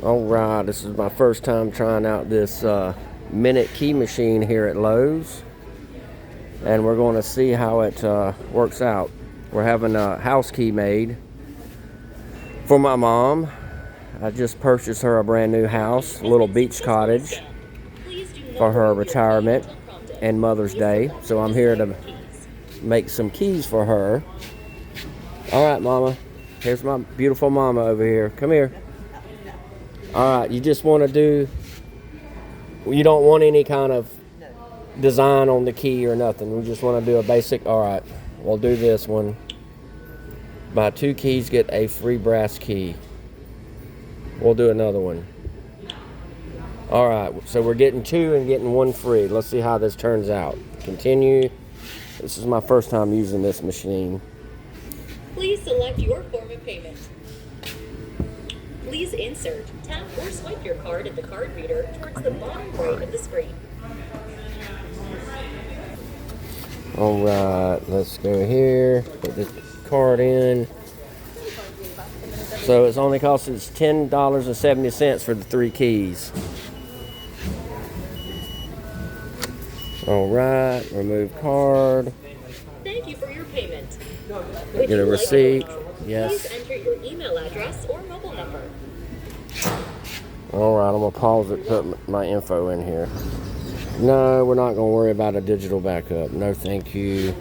Alright, this is my first time trying out this minute key machine here at Lowe's, and we're going to see how it works out. We're having a house key made for my mom. I just purchased her a brand new house, a little beach cottage, for her retirement and Mother's Day. So I'm here to make some keys for her. Alright, Mama. Here's my beautiful mama over here. Come here. Alright, you just want to do, you don't want any kind of design on the key or nothing. We just want to do a basic. Alright, we'll do this one. Buy 2 keys, get a free brass key. We'll do another one. Alright, so we're getting 2 and getting 1 free. Let's see how this turns out. Continue. This is my first time using this machine. Please select your form of payment. Please insert, tap, or swipe your card at the card reader towards the bottom right of the screen. Alright, let's go here. Put the card in. So it's only cost us $10.70 for the 3 keys. Alright, remove card. Thank you for your payment. Get a receipt. Yes. Please enter your email address or mobile number. Alright, I'm going to pause it, put my info in here. No, we're not going to worry about a digital backup. No, thank you.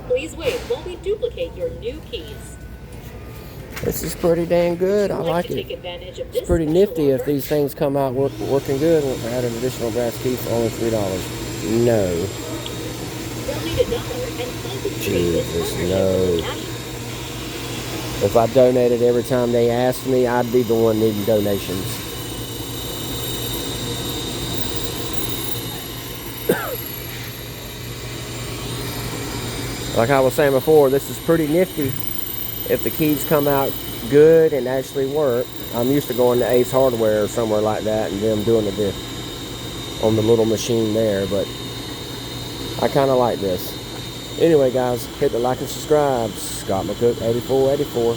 Please wait while we duplicate your new keys. This is pretty dang good. I like it. It's pretty nifty if these things come out working good. We'll add an additional brass key for only $3. No. Jesus, no. If I donated every time they asked me, I'd be the one needing donations. Like I was saying before, this is pretty nifty if the keys come out good and actually work. I'm used to going to Ace Hardware or somewhere like that and them doing it on the little machine there, but I kind of like this. Anyway, guys, hit the like and subscribe. Scott McCook 8484.